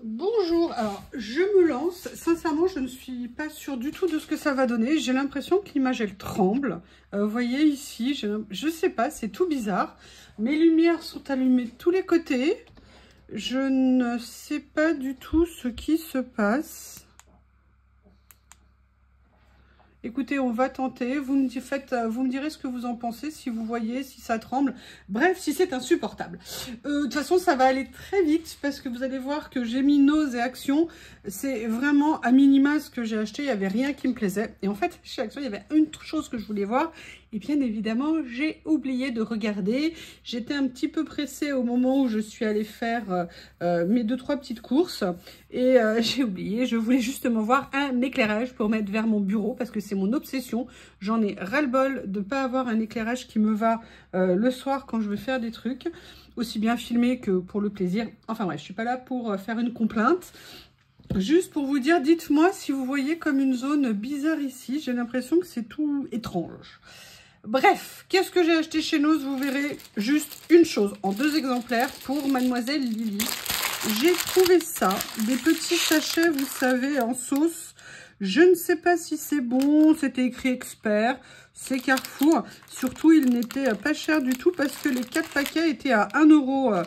Bonjour, alors je me lance, sincèrement je ne suis pas sûre du tout de ce que ça va donner, j'ai l'impression que l'image elle tremble, vous voyez ici, je sais pas, c'est tout bizarre, mes lumières sont allumées de tous les côtés, je ne sais pas du tout ce qui se passe. Écoutez, on va tenter, vous me direz ce que vous en pensez, si vous voyez, si ça tremble, bref, si c'est insupportable. De toute façon, ça va aller très vite, parce que vous allez voir que j'ai mis Nose et Action, c'est vraiment à minima ce que j'ai acheté, il n'y avait rien qui me plaisait. Et en fait, chez Action, il y avait une chose que je voulais voir, et bien évidemment, j'ai oublié de regarder. J'étais un petit peu pressée au moment où je suis allée faire mes 2-3 petites courses. Et j'ai oublié, je voulais justement voir un éclairage pour mettre vers mon bureau parce que c'est mon obsession. J'en ai ras-le-bol de ne pas avoir un éclairage qui me va le soir quand je veux faire des trucs. Aussi bien filmer que pour le plaisir. Enfin bref, je ne suis pas là pour faire une complainte. Juste pour vous dire, dites-moi si vous voyez comme une zone bizarre ici. J'ai l'impression que c'est tout étrange. Bref, qu'est-ce que j'ai acheté chez Nose? Vous verrez juste une chose en 2 exemplaires pour Mademoiselle Lily. J'ai trouvé ça, des petits sachets, vous savez, en sauce. Je ne sais pas si c'est bon, c'était écrit expert, c'est Carrefour. Surtout, il n'était pas cher du tout parce que les 4 paquets étaient à 1 euro. 1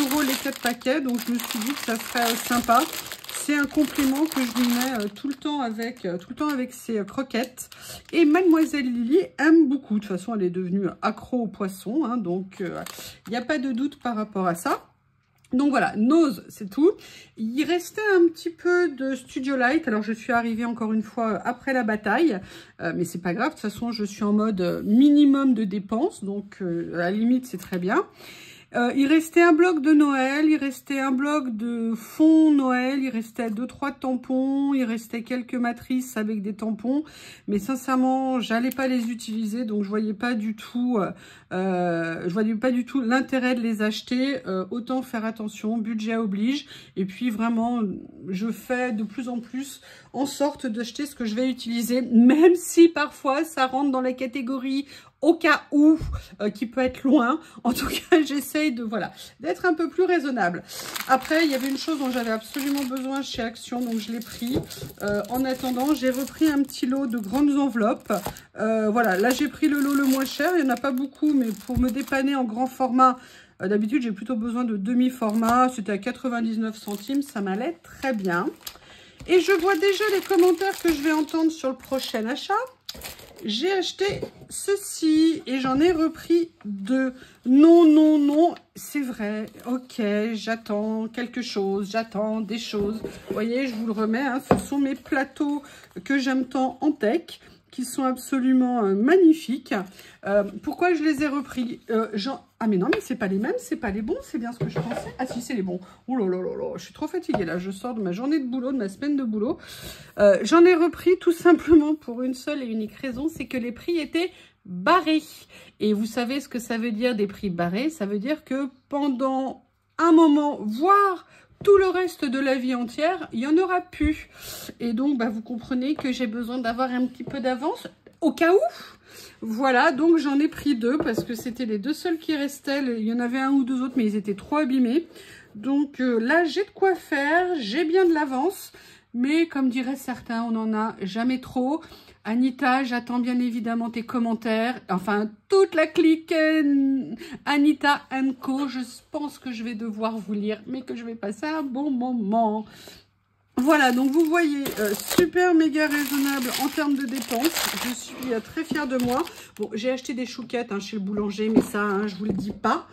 euro les 4 paquets, donc je me suis dit que ça serait sympa. C'est un compliment que je lui mets tout le temps avec ses croquettes. Et Mademoiselle Lily aime beaucoup. De toute façon, elle est devenue accro aux poissons, hein, donc il n'y a pas de doute par rapport à ça. Donc voilà, Nose, c'est tout. Il restait un petit peu de Studio Light. Alors, je suis arrivée encore une fois après la bataille. Mais c'est pas grave. De toute façon, je suis en mode minimum de dépenses. Donc, à la limite, c'est très bien. Il restait un bloc de Noël, il restait un bloc de fond Noël, il restait 2-3 tampons, il restait quelques matrices avec des tampons, mais sincèrement, j'allais pas les utiliser, donc je voyais pas du tout l'intérêt de les acheter. Autant faire attention, budget oblige, et puis vraiment, je fais de plus en plus en sorte d'acheter ce que je vais utiliser, même si parfois ça rentre dans la catégorie au cas où, qui peut être loin. En tout cas, j'essaye d'être un peu plus raisonnable. Après, il y avait une chose dont j'avais absolument besoin chez Action, donc je l'ai pris. En attendant, j'ai repris un petit lot de grandes enveloppes. Voilà, là j'ai pris le lot le moins cher. Il n'y en a pas beaucoup, mais pour me dépanner en grand format, d'habitude j'ai plutôt besoin de demi-format. C'était à 99 centimes, ça m'allait très bien. Et je vois déjà les commentaires que je vais entendre sur le prochain achat. J'ai acheté ceci et j'en ai repris 2. Non, non, non, c'est vrai. Ok, j'attends quelque chose, j'attends des choses. Vous voyez, je vous le remets, hein, ce sont mes plateaux que j'aime tant en tech, qui sont absolument magnifiques. Pourquoi je les ai repris? Ah mais non, mais c'est pas les mêmes, c'est pas les bons, c'est bien ce que je pensais. Ah si, c'est les bons. Oh là là là là, je suis trop fatiguée là, je sors de ma journée de boulot, de ma semaine de boulot. J'en ai repris tout simplement pour une seule et unique raison, c'est que les prix étaient barrés. Et vous savez ce que ça veut dire des prix barrés? Ça veut dire que pendant un moment, voire tout le reste de la vie entière, il n'y en aura plus. Et donc, bah, vous comprenez que j'ai besoin d'avoir un petit peu d'avance au cas où. Voilà, donc j'en ai pris 2 parce que c'était les 2 seuls qui restaient. Il y en avait un ou 2 autres, mais ils étaient trop abîmés. Donc là, j'ai de quoi faire. J'ai bien de l'avance. Mais comme diraient certains, on n'en a jamais trop. Anita, j'attends bien évidemment tes commentaires. Enfin, toute la clique Anita & Co. Je pense que je vais devoir vous lire, mais que je vais passer un bon moment. Voilà, donc vous voyez, super méga raisonnable en termes de dépenses. Je suis très fière de moi. Bon, j'ai acheté des chouquettes chez le boulanger, mais ça, je vous le dis pas.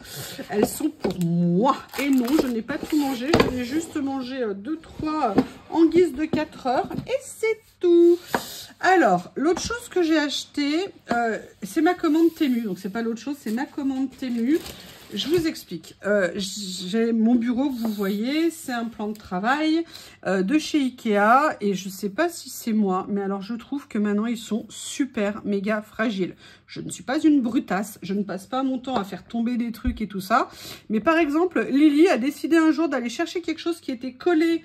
Elles sont pour moi. Et non, je n'ai pas tout mangé. Je vais juste manger 2-3 en guise de 4 heures. Et c'est tout. Alors, l'autre chose que j'ai acheté, c'est ma commande Temu. Donc, c'est pas l'autre chose, c'est ma commande Temu. Je vous explique. J'ai mon bureau que vous voyez, c'est un plan de travail de chez Ikea et je sais pas si c'est moi, mais alors je trouve que maintenant ils sont super méga fragiles. Je ne suis pas une brutasse, je ne passe pas mon temps à faire tomber des trucs et tout ça. Mais par exemple, Lily a décidé un jour d'aller chercher quelque chose qui était collé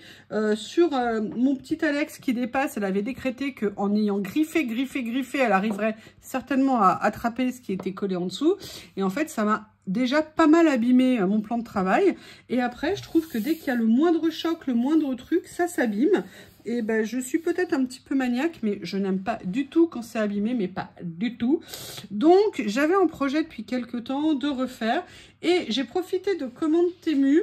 sur mon petit Alex qui dépasse. Elle avait décrété qu'en ayant griffé, elle arriverait certainement à attraper ce qui était collé en dessous. Et en fait, ça m'a déjà pas mal abîmé mon plan de travail. Et après, je trouve que dès qu'il y a le moindre choc, le moindre truc, ça s'abîme. Et ben, je suis peut-être un petit peu maniaque, mais je n'aime pas du tout quand c'est abîmé, mais pas du tout. Donc, j'avais un projet depuis quelques temps de refaire. Et j'ai profité de commandes Temu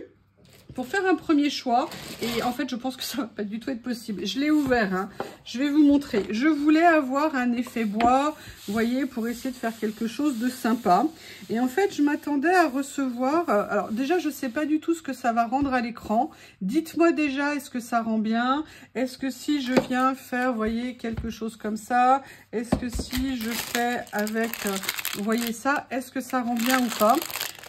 pour faire un premier choix. Et en fait, je pense que ça va pas du tout être possible. Je l'ai ouvert, hein. Je vais vous montrer. Je voulais avoir un effet bois, vous voyez, pour essayer de faire quelque chose de sympa. Et en fait, je m'attendais à recevoir... alors déjà, je sais pas du tout ce que ça va rendre à l'écran. Dites-moi déjà, est-ce que ça rend bien? Est-ce que si je viens faire, vous voyez, quelque chose comme ça? Est-ce que si je fais avec, vous voyez ça, est-ce que ça rend bien ou pas?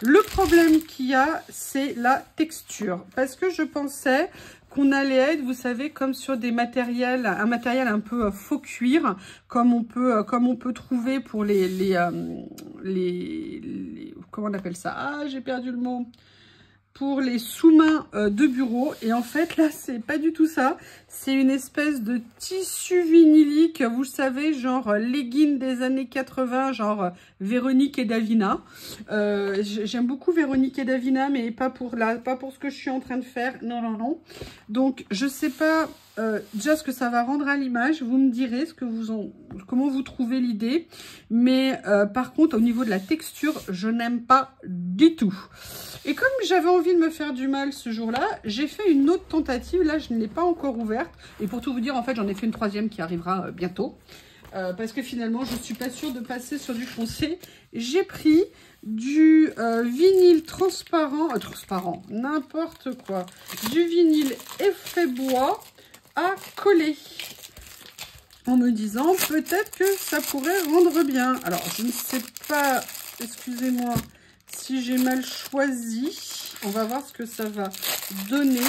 Le problème qu'il y a, c'est la texture. Parce que je pensais qu'on allait être, vous savez, comme sur des matériels, un matériel un peu faux cuir, comme on peut trouver pour les comment on appelle ça? Ah, j'ai perdu le mot. Pour les sous-mains de bureau. Et en fait, là, c'est pas du tout ça. C'est une espèce de tissu vinylique, vous savez, genre legging des années 80, genre Véronique et Davina. J'aime beaucoup Véronique et Davina, mais pas pour ce que je suis en train de faire. Non, non, non. Donc, je sais pas déjà ce que ça va rendre à l'image. Vous me direz comment vous trouvez l'idée. Mais par contre, au niveau de la texture, je n'aime pas du tout. Et comme j'avais envie de me faire du mal ce jour-là, j'ai fait une autre tentative. Là, je ne l'ai pas encore ouverte. Et pour tout vous dire, en fait, j'en ai fait une troisième qui arrivera bientôt. Parce que finalement, je ne suis pas sûre de passer sur du foncé. J'ai pris du vinyle transparent, n'importe quoi. Du vinyle effet bois à coller. En me disant, peut-être que ça pourrait rendre bien. Alors, je ne sais pas, excusez-moi, si j'ai mal choisi. On va voir ce que ça va donner.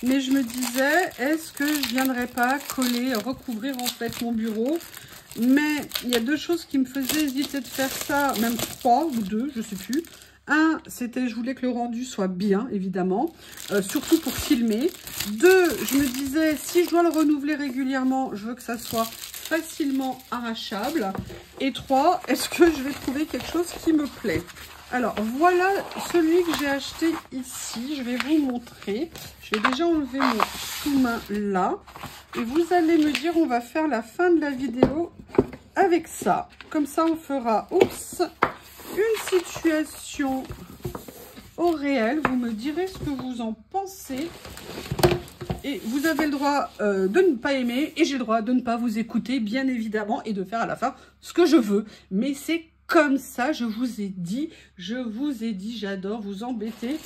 Mais je me disais, est-ce que je viendrais pas coller, recouvrir en fait mon bureau? Mais il y a deux choses qui me faisaient hésiter de faire ça, même trois ou deux, je sais plus. Un, c'était, je voulais que le rendu soit bien, évidemment, surtout pour filmer. Deux, je me disais, si je dois le renouveler régulièrement, je veux que ça soit facilement arrachable. Et trois, est-ce que je vais trouver quelque chose qui me plaît? Alors, voilà celui que j'ai acheté ici. Je vais vous montrer. Je vais déjà enlever mon sous-main là. Et vous allez me dire, on va faire la fin de la vidéo avec ça. Comme ça, on fera, oups, une situation au réel. Vous me direz ce que vous en pensez. Et vous avez le droit de ne pas aimer. Et j'ai le droit de ne pas vous écouter, bien évidemment. Et de faire à la fin ce que je veux. Mais c'est comme ça, je vous ai dit, j'adore vous embêter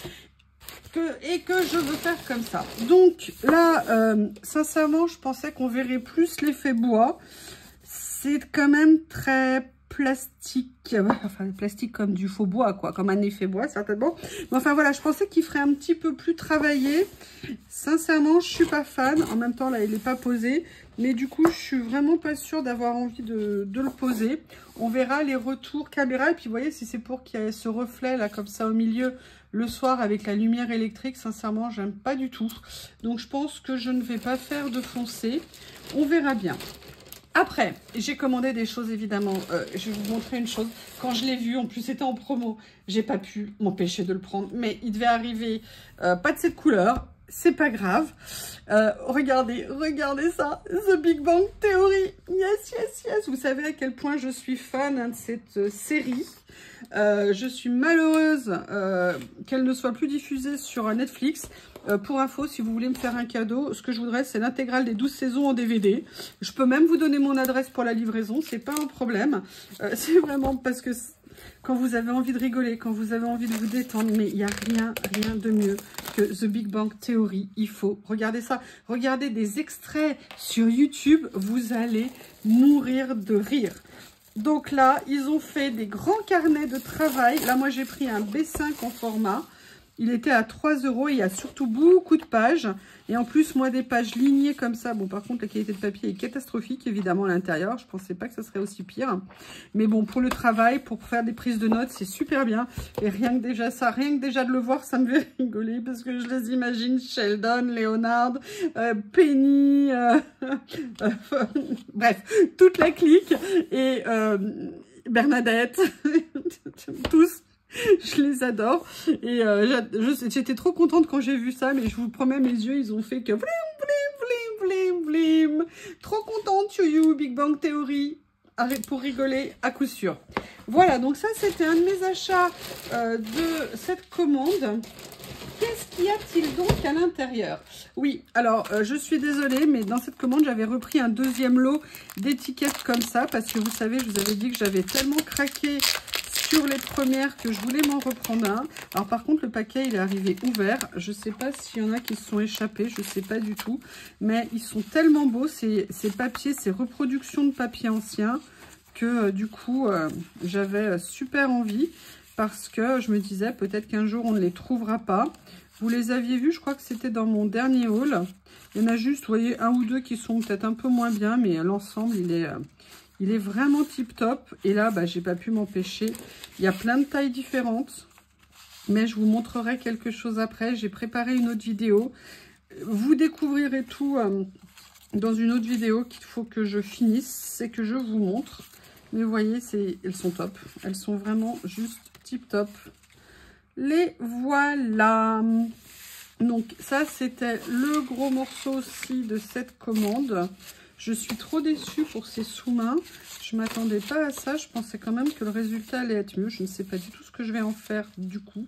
et que je veux faire comme ça. Donc là, sincèrement, je pensais qu'on verrait plus l'effet bois. C'est quand même très plastique, enfin plastique comme du faux bois, quoi, comme un effet bois certainement. Mais enfin voilà, je pensais qu'il ferait un petit peu plus travaillé. Sincèrement, je suis pas fan. En même temps, là, il n'est pas posé. Mais du coup, je suis vraiment pas sûre d'avoir envie de le poser. On verra les retours caméra. Et puis, vous voyez, si c'est pour qu'il y ait ce reflet, là, comme ça, au milieu, le soir, avec la lumière électrique, sincèrement, j'aime pas du tout. Donc, je pense que je ne vais pas faire de foncé. On verra bien. Après, j'ai commandé des choses, évidemment. Je vais vous montrer une chose. Quand je l'ai vu, en plus, c'était en promo. J'ai pas pu m'empêcher de le prendre. Mais il devait arriver pas de cette couleur. C'est pas grave. Regardez ça. The Big Bang Theory. Yes, yes, yes. Vous savez à quel point je suis fan de cette série. Je suis malheureuse qu'elle ne soit plus diffusée sur Netflix. Pour info, si vous voulez me faire un cadeau, ce que je voudrais, c'est l'intégrale des 12 saisons en DVD. Je peux même vous donner mon adresse pour la livraison, c'est pas un problème. C'est vraiment parce que quand vous avez envie de rigoler, quand vous avez envie de vous détendre, mais il n'y a rien de mieux que The Big Bang Theory. Il faut regarder ça. Regardez des extraits sur YouTube, vous allez mourir de rire. Donc là, ils ont fait des grands carnets de travail. Là, moi, j'ai pris un B5 en format. Il était à 3 €. Il y a surtout beaucoup de pages. Et en plus, moi, des pages lignées comme ça. Bon, par contre, la qualité de papier est catastrophique, évidemment, à l'intérieur. Je ne pensais pas que ça serait aussi pire. Mais bon, pour le travail, pour faire des prises de notes, c'est super bien. Et rien que déjà ça, rien que déjà de le voir, ça me fait rigoler. Parce que je les imagine, Sheldon, Leonard, Penny, bref, toute la clique. Et Bernadette, tous. Je les adore. Et j'étais trop contente quand j'ai vu ça, mais je vous promets, mes yeux, ils ont fait que blim, blim, blim, blim, blim. Trop contente, you, Big Bang Theory. Pour rigoler, à coup sûr. Voilà, donc ça, c'était un de mes achats de cette commande. Qu'est-ce qu'y a-t-il donc à l'intérieur? Oui, alors, je suis désolée, mais dans cette commande, j'avais repris un deuxième lot d'étiquettes comme ça, parce que vous savez, je vous avais dit que j'avais tellement craqué sur les premières que je voulais m'en reprendre un. Alors, par contre, le paquet, il est arrivé ouvert. Je ne sais pas s'il y en a qui se sont échappés, je ne sais pas du tout. Mais ils sont tellement beaux, ces papiers, ces reproductions de papier ancien, que du coup, j'avais super envie. Parce que je me disais, peut-être qu'un jour, on ne les trouvera pas. Vous les aviez vus, je crois que c'était dans mon dernier haul. Il y en a juste, vous voyez, un ou deux qui sont peut-être un peu moins bien, mais l'ensemble, il est vraiment tip top. Et là, bah, j'ai pas pu m'empêcher. Il y a plein de tailles différentes. Mais je vous montrerai quelque chose après. J'ai préparé une autre vidéo. Vous découvrirez tout dans une autre vidéo qu'il faut que je finisse. C'est que je vous montre. Mais vous voyez, elles sont top. Elles sont vraiment juste tip top. Les voilà. Donc ça, c'était le gros morceau aussi de cette commande. Je suis trop déçue pour ces sous-mains. Je ne m'attendais pas à ça. Je pensais quand même que le résultat allait être mieux. Je ne sais pas du tout ce que je vais en faire du coup.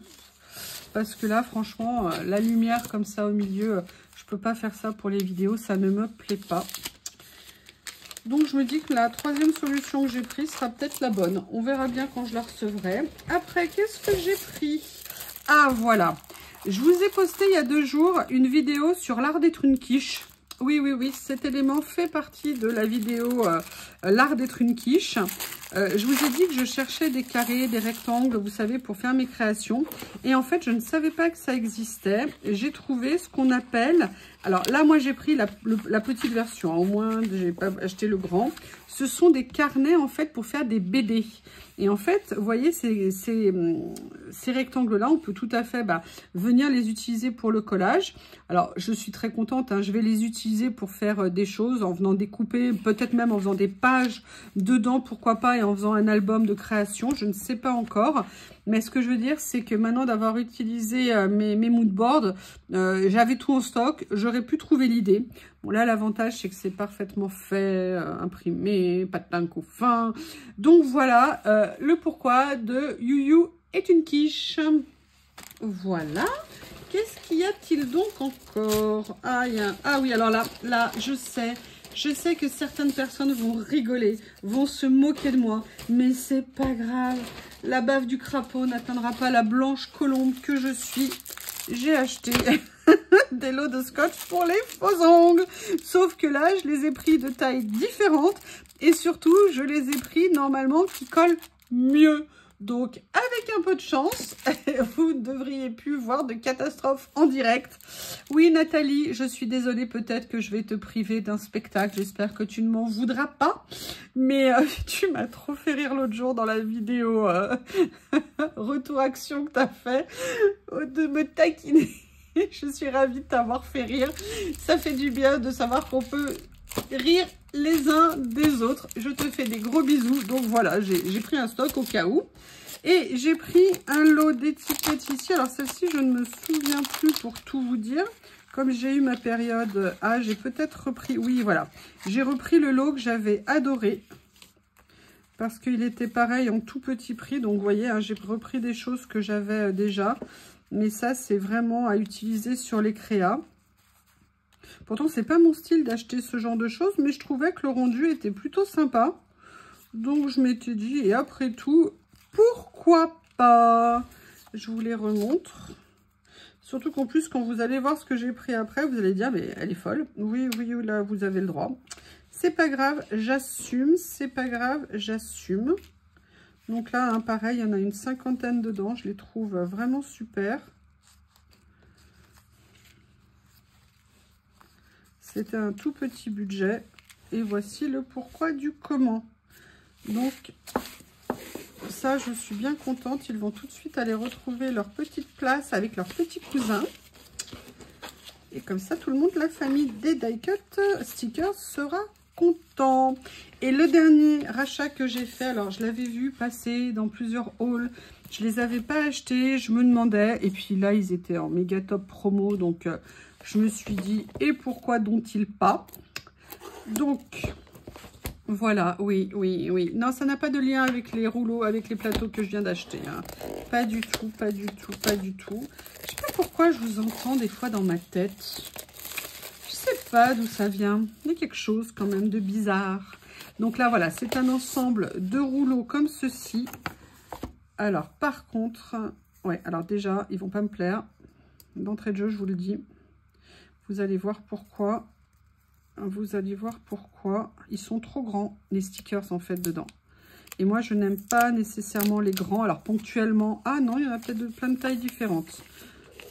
Parce que là, franchement, la lumière comme ça au milieu, je ne peux pas faire ça pour les vidéos. Ça ne me plaît pas. Donc, je me dis que la troisième solution que j'ai prise sera peut-être la bonne. On verra bien quand je la recevrai. Après, qu'est-ce que j'ai pris? Ah, voilà. Je vous ai posté il y a 2 jours une vidéo sur l'art d'être une quiche. Oui, oui, oui, cet élément fait partie de la vidéo l'art d'être une quiche. Je vous ai dit que je cherchais des carrés, des rectangles, vous savez, pour faire mes créations. Et en fait, je ne savais pas que ça existait. J'ai trouvé ce qu'on appelle... Alors là, moi, j'ai pris la petite version. Au moins, je n'ai pas acheté le grand. Ce sont des carnets, en fait, pour faire des BD. Et en fait, vous voyez, ces rectangles-là, on peut tout à fait venir les utiliser pour le collage. Alors, je suis très contente. Hein, je vais les utiliser pour faire des choses en venant découper, peut-être même en faisant des pages dedans, pourquoi pas, et en faisant un album de création. Je ne sais pas encore. Mais ce que je veux dire, c'est que maintenant d'avoir utilisé mes moodboards, j'avais tout en stock. J'aurais pu trouver l'idée. Bon, là, l'avantage, c'est que c'est parfaitement fait, imprimé, pas de teinte au fin. Donc, voilà le pourquoi de You est une quiche. Voilà. Qu'est-ce qu'il y a-t-il donc encore? Ah oui, alors là, je sais que certaines personnes vont rigoler, vont se moquer de moi, mais c'est pas grave. La bave du crapaud n'atteindra pas la blanche colombe que je suis. J'ai acheté des lots de scotch pour les faux ongles. Sauf que là, je les ai pris de tailles différentes. Et surtout, je les ai pris normalement qui collent mieux. Donc, avec un peu de chance, vous ne devriez plus voir de catastrophe en direct. Oui, Nathalie, je suis désolée, peut-être que je vais te priver d'un spectacle. J'espère que tu ne m'en voudras pas. Mais tu m'as trop fait rire l'autre jour dans la vidéo retour action que tu as fait, de me taquiner. Je suis ravie de t'avoir fait rire. Ça fait du bien de savoir qu'on peut rire les uns des autres. Je te fais des gros bisous. Donc voilà, j'ai pris un stock au cas où. Et j'ai pris un lot d'étiquettes ici. Alors celle-ci, je ne me souviens plus pour tout vous dire. Comme j'ai eu ma période A, j'ai peut-être repris... Oui, voilà. J'ai repris le lot que j'avais adoré. Parce qu'il était pareil en tout petit prix. Donc vous voyez, hein, j'ai repris des choses que j'avais déjà. Mais ça, c'est vraiment à utiliser sur les créas. Pourtant, c'est pas mon style d'acheter ce genre de choses. Mais je trouvais que le rendu était plutôt sympa. Donc je m'étais dit, et après tout... Pourquoi pas? Je vous les remontre. Surtout qu'en plus, quand vous allez voir ce que j'ai pris après, vous allez dire, mais elle est folle. Oui, oui, là, vous avez le droit. C'est pas grave, j'assume. C'est pas grave, j'assume. Donc là, hein, pareil, il y en a une 50aine dedans. Je les trouve vraiment super. C'était un tout petit budget. Et voici le pourquoi du comment. Donc... ça, je suis bien contente. Ils vont tout de suite aller retrouver leur petite place avec leurs petits cousins. Et comme ça, tout le monde, la famille des die-cut stickers sera content. Et le dernier rachat que j'ai fait, alors je l'avais vu passer dans plusieurs hauls. Je les avais pas achetés, je me demandais. Et puis là, ils étaient en méga top promo. Donc, je me suis dit, et pourquoi donc-ils pas? Donc, voilà, oui. Non, ça n'a pas de lien avec les rouleaux, avec les plateaux que je viens d'acheter. Hein. Pas du tout. Je sais pas pourquoi je vous entends des fois dans ma tête. Je sais pas d'où ça vient. Il y a quelque chose quand même de bizarre. Donc là, voilà, c'est un ensemble de rouleaux comme ceci. Alors, par contre, ouais, alors déjà, ils vont pas me plaire. D'entrée de jeu, je vous le dis. Vous allez voir pourquoi. Ils sont trop grands, les stickers, en fait, dedans. Et moi, je n'aime pas nécessairement les grands. Alors, ponctuellement... Ah non, il y en a peut-être de plein de tailles différentes.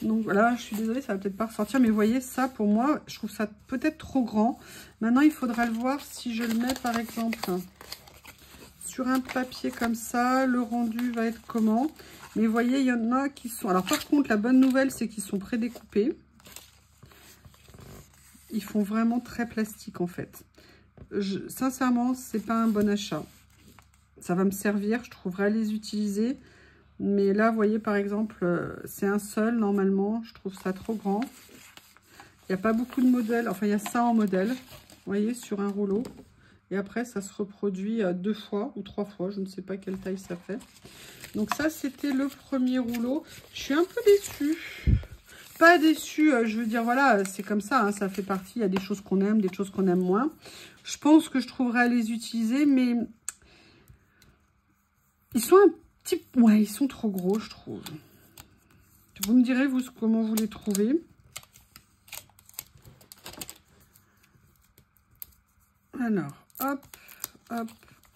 Donc, voilà, je suis désolée, ça va peut-être pas ressortir. Mais vous voyez, ça, pour moi, je trouve ça peut-être trop grand. Maintenant, il faudra le voir si je le mets, par exemple... sur un papier comme ça, le rendu va être comment? Mais vous voyez, il y en a qui sont... Alors par contre, la bonne nouvelle, c'est qu'ils sont prédécoupés. Ils font vraiment très plastique en fait. Sincèrement, c'est pas un bon achat. Ça va me servir, je trouverai les utiliser. Mais là, vous voyez, par exemple, c'est un seul normalement. Je trouve ça trop grand. Il n'y a pas beaucoup de modèles. Enfin, il y a ça en modèle. Vous voyez, sur un rouleau. Et après, ça se reproduit 2 fois ou 3 fois. Je ne sais pas quelle taille ça fait. Donc ça, c'était le premier rouleau. Je suis un peu déçue. Pas déçue, je veux dire, voilà, c'est comme ça. Hein, ça fait partie. Il y a des choses qu'on aime, des choses qu'on aime moins. Je pense que je trouverai à les utiliser, mais... Ils sont un petit... Ouais, ils sont trop gros, je trouve. Vous me direz, vous, comment vous les trouvez. Alors...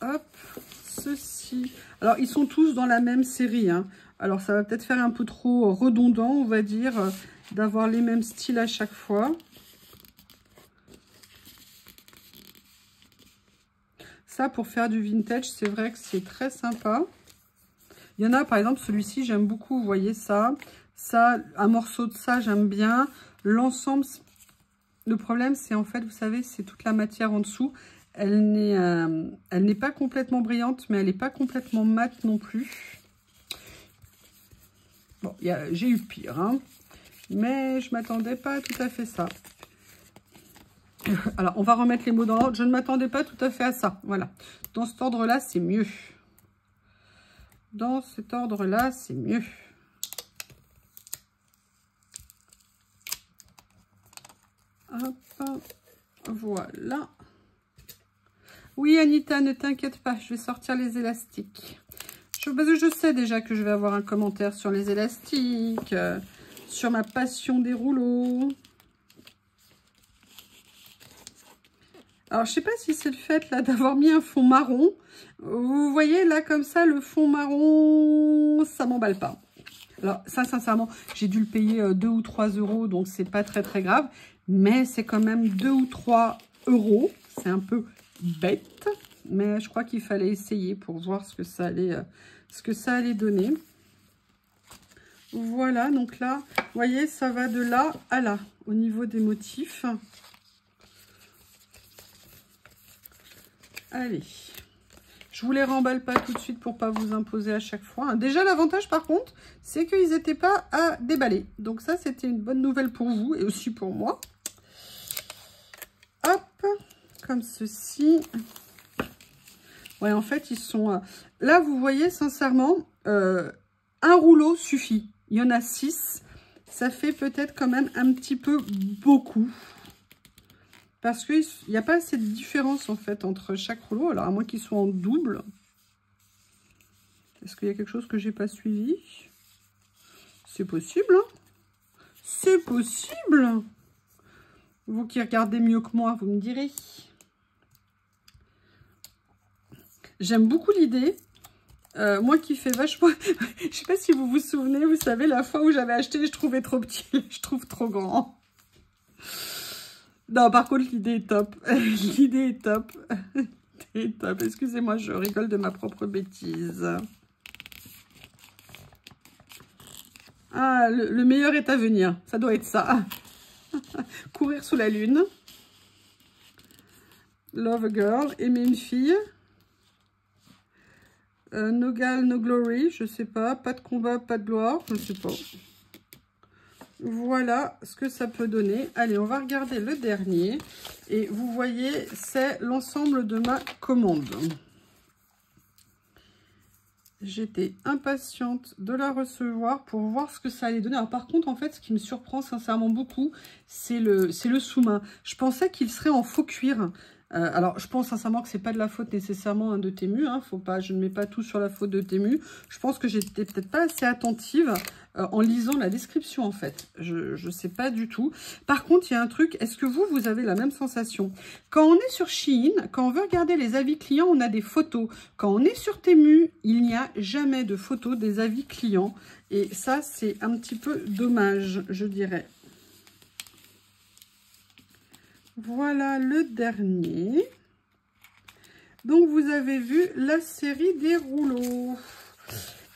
Hop, ceci. Alors, ils sont tous dans la même série. Hein. Alors, ça va peut-être faire un peu trop redondant, on va dire, d'avoir les mêmes styles à chaque fois. Ça, pour faire du vintage, c'est vrai que c'est très sympa. Il y en a, par exemple, celui-ci, j'aime beaucoup. Vous voyez ça. Ça, un morceau de ça, j'aime bien. L'ensemble, le problème, c'est en fait, vous savez, c'est toute la matière en dessous. Elle n'est pas complètement brillante, mais elle n'est pas complètement mate non plus. Bon, j'ai eu pire, hein, mais je ne m'attendais pas tout à fait ça. Alors, on va remettre les mots dans l'ordre. Je ne m'attendais pas tout à fait à ça. Voilà. Dans cet ordre-là, c'est mieux. Dans cet ordre-là, c'est mieux. Hop, voilà. Oui, Anita, ne t'inquiète pas, je vais sortir les élastiques. Parce que je sais déjà que je vais avoir un commentaire sur les élastiques, sur ma passion des rouleaux. Alors, je ne sais pas si c'est le fait là d'avoir mis un fond marron. Vous voyez là comme ça, le fond marron, ça m'emballe pas. Alors, ça, sincèrement, j'ai dû le payer 2 ou 3 euros, donc c'est pas très très grave. Mais c'est quand même 2 ou 3 euros. C'est un peu bête, mais je crois qu'il fallait essayer pour voir ce que ça allait donner. Voilà, donc là, vous voyez, ça va de là à là, au niveau des motifs. Allez, je vous les remballe pas tout de suite pour pas vous imposer à chaque fois. Déjà, l'avantage, par contre, c'est qu'ils n'étaient pas à déballer. Donc ça, c'était une bonne nouvelle pour vous et aussi pour moi. Hop, comme ceci. Ouais, en fait, ils sont... Là, vous voyez, sincèrement, un rouleau suffit. Il y en a 6. Ça fait peut-être quand même un petit peu beaucoup. Parce qu'il n'y a pas assez de différence, en fait, entre chaque rouleau. Alors, à moins qu'ils soient en double. Est-ce qu'il y a quelque chose que j'ai pas suivi? C'est possible, hein? C'est possible! Vous qui regardez mieux que moi, vous me direz. J'aime beaucoup l'idée. Moi qui fais vachement... Je sais pas si vous vous souvenez, vous savez, la fois où j'avais acheté, je trouvais trop petit. Je trouve trop grand. Non, par contre, l'idée est top. L'idée est top. L'idée est top. Excusez-moi, je rigole de ma propre bêtise. Ah, le meilleur est à venir. Ça doit être ça. Courir sous la lune. Love a girl, aimer une fille. No gal, no glory, je sais pas. Pas de combat, pas de gloire, je sais pas. Voilà ce que ça peut donner. Allez, on va regarder le dernier. Et vous voyez, c'est l'ensemble de ma commande. J'étais impatiente de la recevoir pour voir ce que ça allait donner. Alors par contre, en fait, ce qui me surprend sincèrement beaucoup, c'est le sous-main. Je pensais qu'il serait en faux cuir. Alors, je pense sincèrement que c'est pas de la faute nécessairement de Temu. Hein, faut pas, je ne mets pas tout sur la faute de Temu. Je pense que j'étais peut-être pas assez attentive en lisant la description en fait. Je sais pas du tout. Par contre, il y a un truc. Est-ce que vous avez la même sensation? Quand on est sur Shein, quand on veut regarder les avis clients, on a des photos. Quand on est sur Temu, il n'y a jamais de photos des avis clients. Et ça, c'est un petit peu dommage, je dirais. Voilà le dernier. Donc, vous avez vu la série des rouleaux.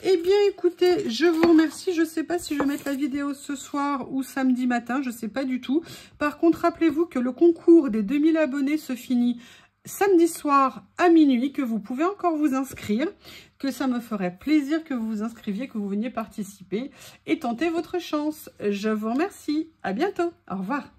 Eh bien, écoutez, je vous remercie. Je ne sais pas si je vais mettre la vidéo ce soir ou samedi matin. Je ne sais pas du tout. Par contre, rappelez-vous que le concours des 2000 abonnés se finit samedi soir à minuit, que vous pouvez encore vous inscrire, que ça me ferait plaisir que vous vous inscriviez, que vous veniez participer et tenter votre chance. Je vous remercie. À bientôt. Au revoir.